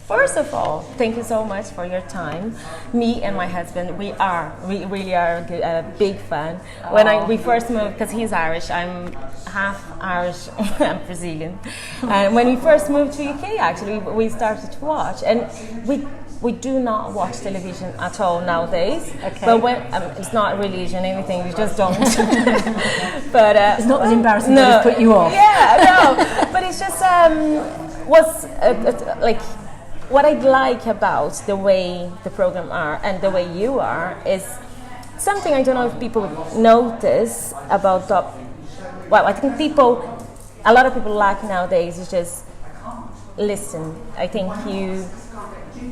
First of all, thank you so much for your time. Me and my husband, we really are a big fan. When we first moved, because he's Irish, I'm half Irish, I'm Brazilian. And when we first moved to UK, actually, we started to watch, and we do not watch television at all nowadays. Okay. But when it's not religion, anything, we just don't. But it's not as embarrassing as put you off. Yeah, no. But it's just like. What I like about the way the program are and the way you are is something I don't know if people notice about well, I think a lot of people lack nowadays is just listen. I think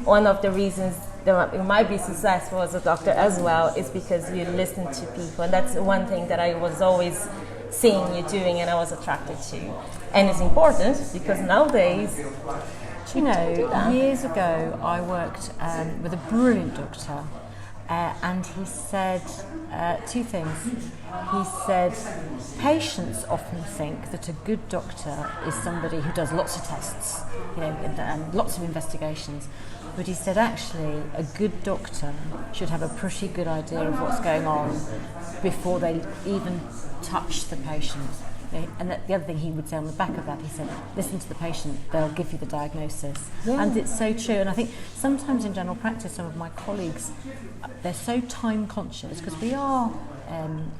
one of the reasons that you might be successful as a doctor as well is because you listen to people, and that's one thing that I was always seeing you doing and I was attracted to. And it's important because nowadays, you know, years ago I worked with a brilliant doctor and he said two things. He said patients often think that a good doctor is somebody who does lots of tests, you know, and lots of investigations. But he said actually a good doctor should have a pretty good idea of what's going on before they even touch the patient. And the other thing he would say on the back of that, he said, listen to the patient, they'll give you the diagnosis. Yeah. And it's so true. And I think sometimes in general practice, some of my colleagues, they're so time conscious because we are,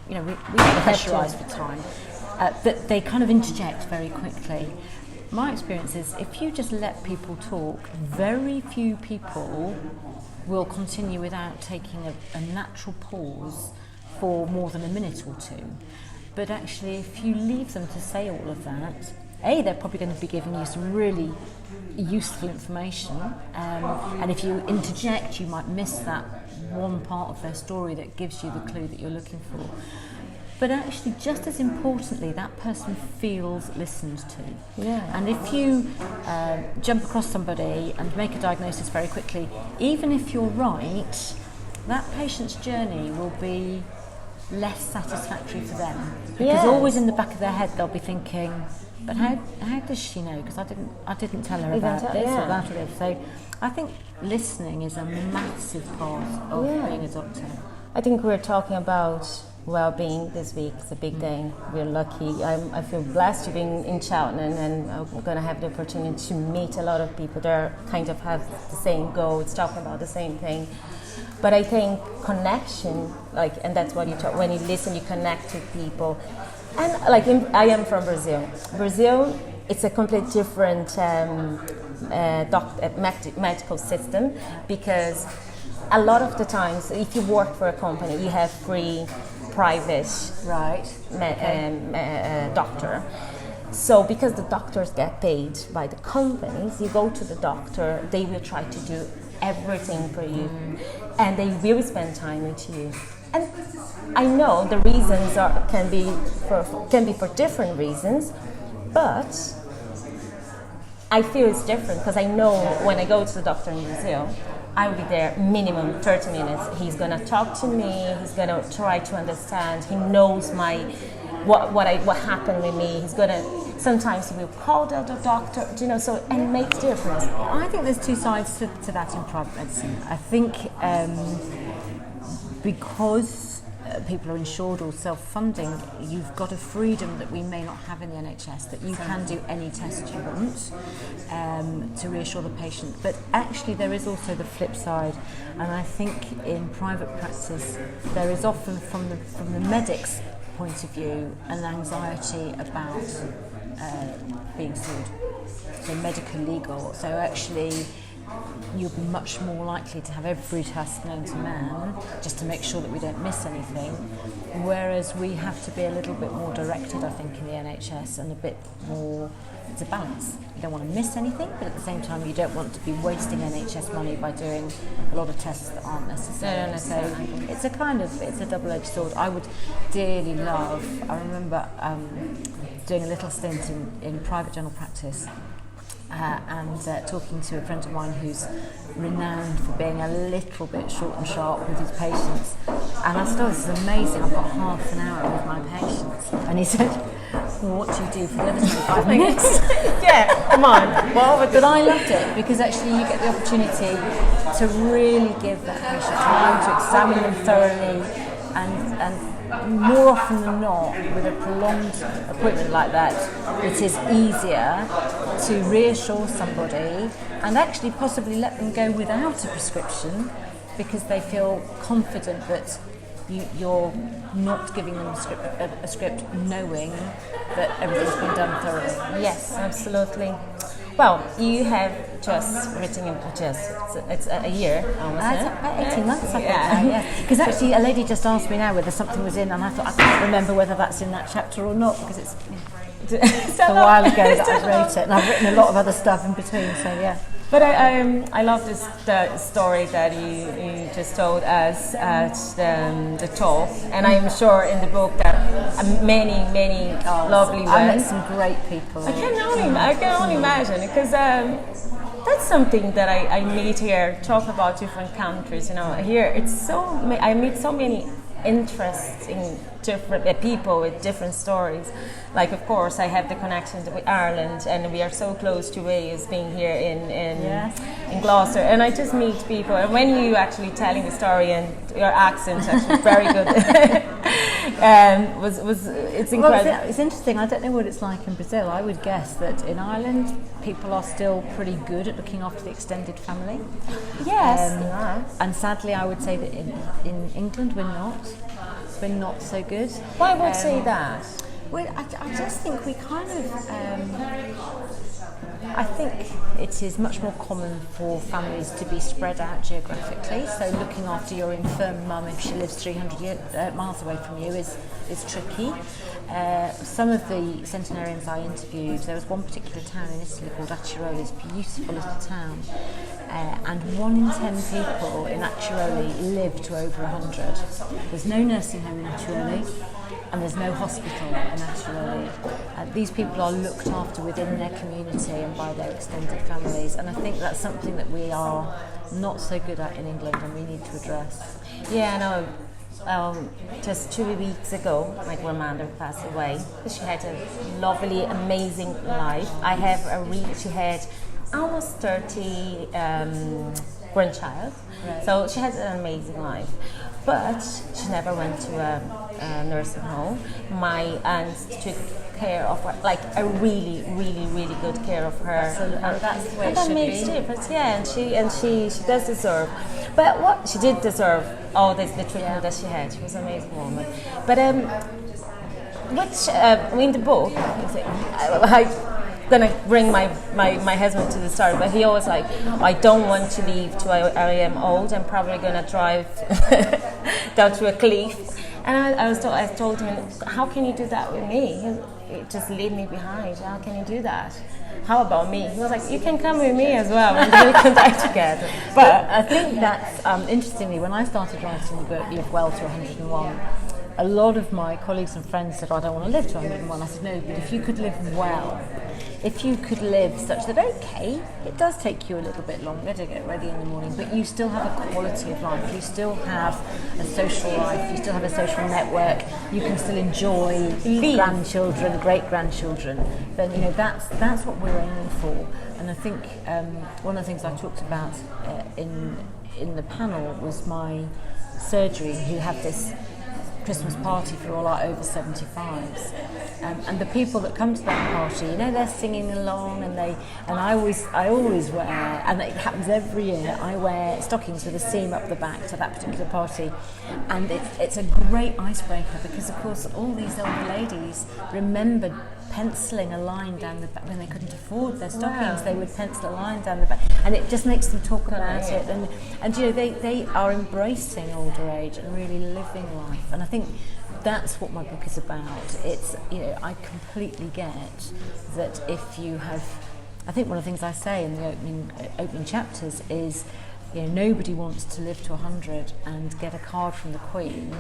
we pressurised for time, that they kind of interject very quickly. My experience is if you just let people talk, very few people will continue without taking a natural pause for more than a minute or two. But actually, if you leave them to say all of that, they're probably going to be giving you some really useful information. And if you interject, you might miss that one part of their story that gives you the clue that you're looking for. But actually, just as importantly, that person feels listened to. Yeah. And if you jump across somebody and make a diagnosis very quickly, even if you're right, that patient's journey will be less satisfactory for them, because always in the back of their head they'll be thinking, but how does she know, because I didn't tell her about this or that or this. So I think listening is a massive part of being a doctor. I think we're talking about well-being this week. It's a big day. We're lucky. I feel blessed to be in Cheltenham, and I'm going to have the opportunity to meet a lot of people that kind of have the same goal. It's talking about the same thing. But I think connection, and that's what you talk. When you listen, you connect to people. And I am from Brazil. Brazil, it's a completely different medical system, because a lot of the times, if you work for a company, you have free private doctor. So because the doctors get paid by the companies, you go to the doctor, they will try to do everything for you, and they will spend time with you. And I know the reasons can be for different reasons, but I feel it's different because I know when I go to the doctor in Brazil, I will be there minimum 30 minutes. He's gonna talk to me. He's gonna try to understand. He knows what happened with me. He's gonna. Sometimes we'll call the doctor, and it makes difference. I think there's two sides to that in private medicine. I think because people are insured or self-funding, you've got a freedom that we may not have in the NHS, that you can do any test you want to reassure the patient. But actually there is also the flip side, and I think in private practice there is often from the medic's point of view an anxiety about being sued, so medical legal. So actually you're much more likely to have every test known to man just to make sure that we don't miss anything, whereas we have to be a little bit more directed, I think, in the NHS, and a bit more, it's a balance. You don't want to miss anything, but at the same time you don't want to be wasting NHS money by doing a lot of tests that aren't necessary. So it's a double-edged sword. I would dearly love, I remember doing a little stint in private general practice and talking to a friend of mine who's renowned for being a little bit short and sharp with his patients, and I said, this is amazing, I've got half an hour with my patients. And he said, well, what do you do for the other 25 minutes? Yeah, come on. But I loved it because actually you get the opportunity to really give that patient time to examine them thoroughly, and more often than not, with a prolonged appointment like that, it is easier to reassure somebody and actually possibly let them go without a prescription because they feel confident that you're not giving them a script knowing that everything's been done thoroughly. Yes, absolutely. Well, you have just written it's a year almost. About 18 months, I think. Because actually, a lady just asked me now whether something was in, and I thought I can't remember whether that's in that chapter or not because it's a while ago that I wrote it, and I've written a lot of other stuff in between. So yeah. But I love the story that you just told us at the talk, and I'm sure in the book that many lovely ones. I met some great people. I can only imagine because that's something that I meet here. Talk about different countries. Here I meet so many interesting different people with different stories. Like, of course, I have the connection with Ireland, and we are so close to Wales, being here in Gloucester. And I just meet people, and when you actually telling the story, and your accent actually very good, it's incredible. Well, it's interesting. I don't know what it's like in Brazil. I would guess that in Ireland, people are still pretty good at looking after the extended family. Yes. And sadly, I would say that in England, we're not. We're not so good. Why would say that? Well, I just think we kind of... I think it is much more common for families to be spread out geographically. So looking after your infirm mum if she lives 300 miles away from you is tricky. Some of the centenarians I interviewed, there was one particular town in Italy called Acciaroli, it's a beautiful little town. And 1 in 10 people in Acciaroli live to over 100. There's no nursing home in Acciaroli, and there's no hospital in Acciaroli. These people are looked after within their community and by their extended families, and I think that's something that we are not so good at in England, and we need to address. Yeah, no. Just 2 weeks ago, my grandmother passed away. She had a lovely, amazing life. She had almost 30 grandchild, right. So she had an amazing life. But she never went to a nursing home. My aunt took care of her, like a really, really, really good care of her. That's the way it that should makes be. difference, yeah. And she does deserve. But what she did deserve all the treatment that she had. She was an amazing woman. But in the book, I'm gonna bring my husband to the start, but he always like, I don't want to leave till I am old. I'm probably gonna drive down to a cliff. And I told him, how can you do that with me? He just leave me behind. How can you do that? How about me? He was like, you can come with me as well, and we can die together. But I think that's, interestingly, when I started writing the book, Live Well to 101, a lot of my colleagues and friends said, I don't want to live to 101. I said, no, but if you could live well, if you could live such that, okay, it does take you a little bit longer to get ready in the morning, but you still have a quality of life, you still have a social life, you still have a social network, you can still enjoy grandchildren, great-grandchildren, then that's what we're aiming for. And I think one of the things I talked about in the panel was my surgery, who had this Christmas party for all our over 75s, and the people that come to that party, they're singing along, and I always wear, and it happens every year, I wear stockings with a seam up the back to that particular party, and it's a great icebreaker because of course all these older ladies remembered penciling a line down the back when they couldn't afford their stockings. They would pencil a line down the back, and it just makes them talk about it. And they are embracing older age and really living life. And I think that's what my book is about. It's I completely get that if you have. I think one of the things I say in the opening chapters is, nobody wants to live to 100 and get a card from the Queen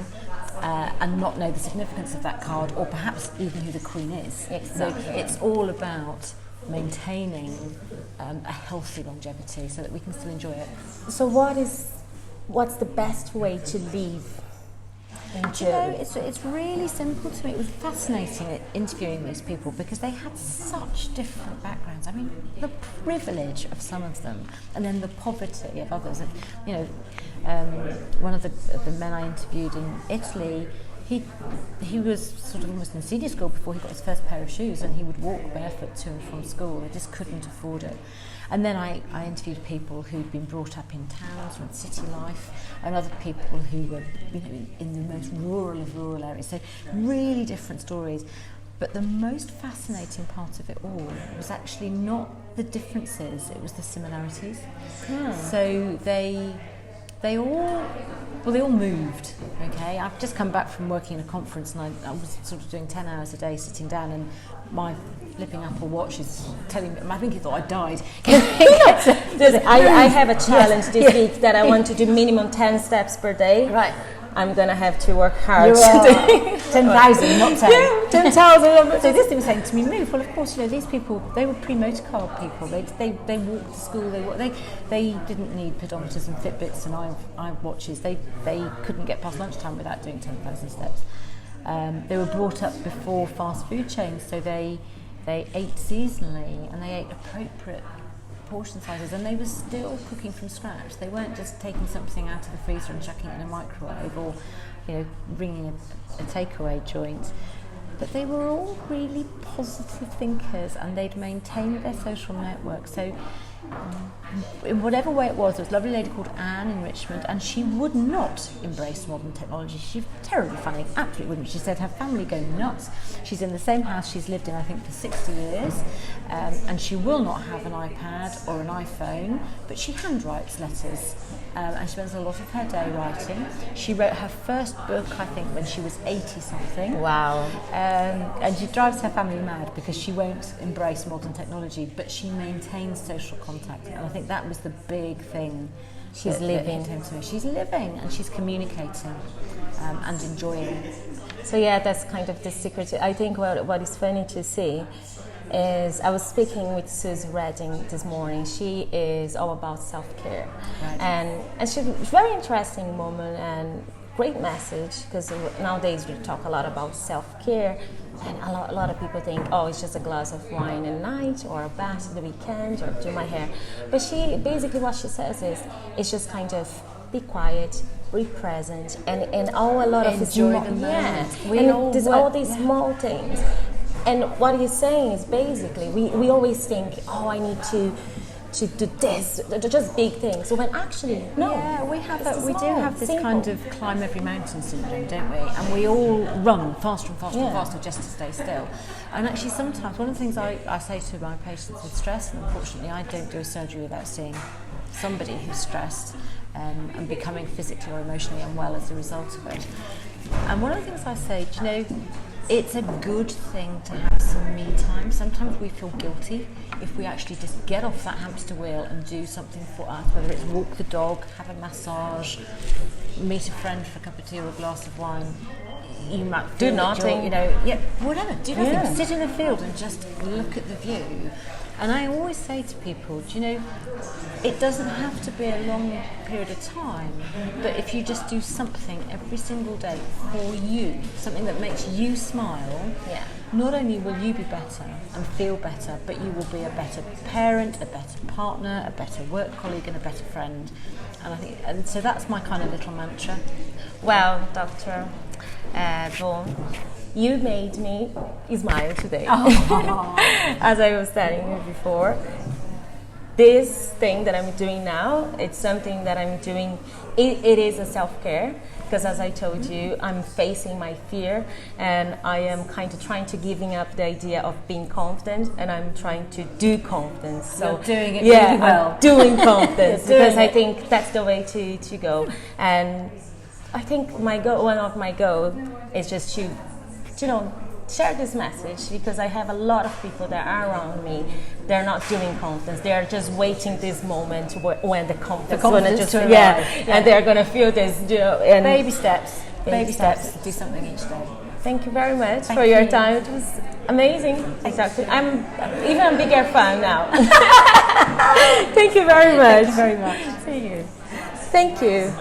and not know the significance of that card, or perhaps even who the Queen is. Exactly. So it's all about maintaining a healthy longevity so that we can still enjoy it. So what's the best way to leave Do you know, it's really simple to me. It was fascinating interviewing these people because they had such different backgrounds. I mean, the privilege of some of them, and then the poverty of others. And, you know, one of the men I interviewed in Italy, he was sort of almost in senior school before he got his first pair of shoes, and he would walk barefoot to and from school. They just couldn't afford it. And then I interviewed people who'd been brought up in towns or in city life, and other people who were, you know, in the most rural of rural areas. So really different stories. But the most fascinating part of it all was actually not the differences; it was the similarities. So they all moved. Okay, I've just come back from working in a conference, and I was sort of doing 10 hours a day sitting down, and my flipping Apple Watch is telling me, I think he thought I died. I have a challenge this week that I want to do minimum 10 steps per day. Right. I'm going to have to work hard today. 10,000, not 10. Yeah, 10,000. So this thing was saying to me, move. Well, of course, you know, these people, they were pre-motor car people. They walked to school. They didn't need pedometers and Fitbits and iWatches. They couldn't get past lunchtime without doing 10,000 steps. They were brought up before fast food chains, so they ate seasonally and they ate appropriate portion sizes, and they were still cooking from scratch. They weren't just taking something out of the freezer and chucking it in a microwave, or, you know, bringing a takeaway joint. But they were all really positive thinkers, and they'd maintained their social network. So in whatever way it was, there was a lovely lady called Anne in Richmond, and she would not embrace modern technology. She's terribly funny, absolutely wouldn't. She said her family go nuts. She's in the same house she's lived in, I think, for 60 years, and she will not have an iPad or an iPhone, but she handwrites letters, and she spends a lot of her day writing. She wrote her first book, I think, when she was 80-something. Wow. And she drives her family mad because she won't embrace modern technology, but she maintains social contact. And I think that was the big thing. She's living. She's living and she's communicating and enjoying. So yeah, that's kind of the secret. I think what is funny to see is I was speaking with Susie Redding this morning. She is all about self-care. Right. And she's a very interesting woman and great message, because nowadays we talk a lot about self-care, and a lot of people think, oh, it's just a glass of wine at night, or a bath at the weekend, or do my hair. But she basically, what she says is, it's just kind of be quiet, be present, and a lot of enjoy the moment. Yeah, there's all these small things. And what he's saying is basically, we always think, oh, I need to do this, they're just big things. So when actually, no. Yeah, we do have this simple kind of climb every mountain syndrome, don't we? And we all run faster and faster and faster just to stay still. And actually sometimes, one of the things I say to my patients with stress, and unfortunately I don't do a surgery without seeing somebody who's stressed and becoming physically or emotionally unwell as a result of it. And one of the things I say, do you know, it's a good thing to have some me time. Sometimes we feel guilty if we actually just get off that hamster wheel and do something for us, whether it's walk the dog, have a massage, meet a friend for a cup of tea or a glass of wine. You might do nothing, whatever. Do nothing. Yeah. Sit in the field and just look at the view. And I always say to people, do you know, it doesn't have to be a long period of time, but if you just do something every single day for you, something that makes you smile, not only will you be better and feel better, but you will be a better parent, a better partner, a better work colleague, and a better friend. And so that's my kind of little mantra. Well, Dr. Dawn, you made me smile today. As I was telling you before, this thing that I'm doing now, it's something that I'm doing, it is a self-care, because as I told you, I'm facing my fear, and I am kind of trying to giving up the idea of being confident, and I'm trying to do confidence. So you're doing it really well. I'm doing confidence, because I think that's the way to go. And I think one of my goals is just to share this message, because I have a lot of people that are around me. They're not doing confidence. They are just waiting this moment when the confidence gonna just and they're gonna feel this. And baby steps. Do something each day. Thank you very much for your time. It was amazing. Exactly. I'm even a bigger fan now. Thank you very much. Thank you very much. See you. Thank you.